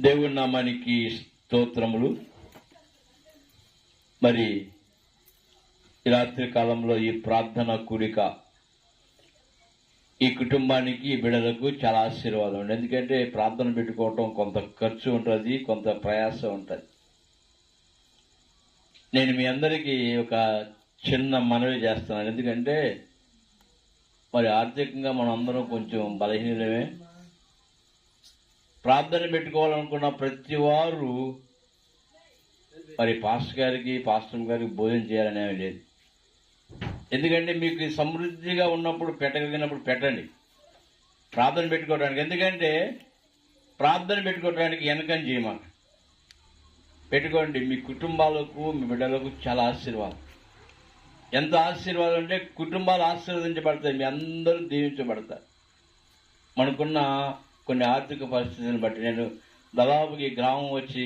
దేవుని నామానికి స్తోత్రములు. మరి ఈ రాత్రి కాలంలో ఈ ప్రార్థన కూడిక ఈ కుటుంబానికి ఈ బిడ్డలకు చాలా ఆశీర్వాదం ఉంది. ఎందుకంటే ప్రార్థన పెట్టుకోవటం కొంత ఖర్చు ఉంటుంది, కొంత ప్రయాసం ఉంటుంది. నేను మీ అందరికీ ఒక చిన్న మనవి చేస్తున్నాను. ఎందుకంటే మరి ఆర్థికంగా మనం అందరం కొంచెం బలహీనమే. ప్రార్థన పెట్టుకోవాలనుకున్న ప్రతి వారు మరి పాస్టర్ గారికి భోజనం చేయాలనే లేదు. ఎందుకంటే మీకు సమృద్ధిగా ఉన్నప్పుడు పెట్టగలిగినప్పుడు పెట్టండి ప్రార్థన పెట్టుకోవడానికి. ఎందుకంటే ప్రార్థన పెట్టుకోవడానికి వెనకని చేయమాక పెట్టుకోండి. మీ కుటుంబాలకు మీ బిడ్డలకు చాలా ఆశీర్వాదం. ఎంత ఆశీర్వాదం అంటే కుటుంబాలు ఆశీర్వదించబడతాయి, మీ అందరూ దీవించబడతారు. మనకున్న కొన్ని ఆర్థిక పరిస్థితులను బట్టి నేను దాదాపుకి గ్రామం వచ్చి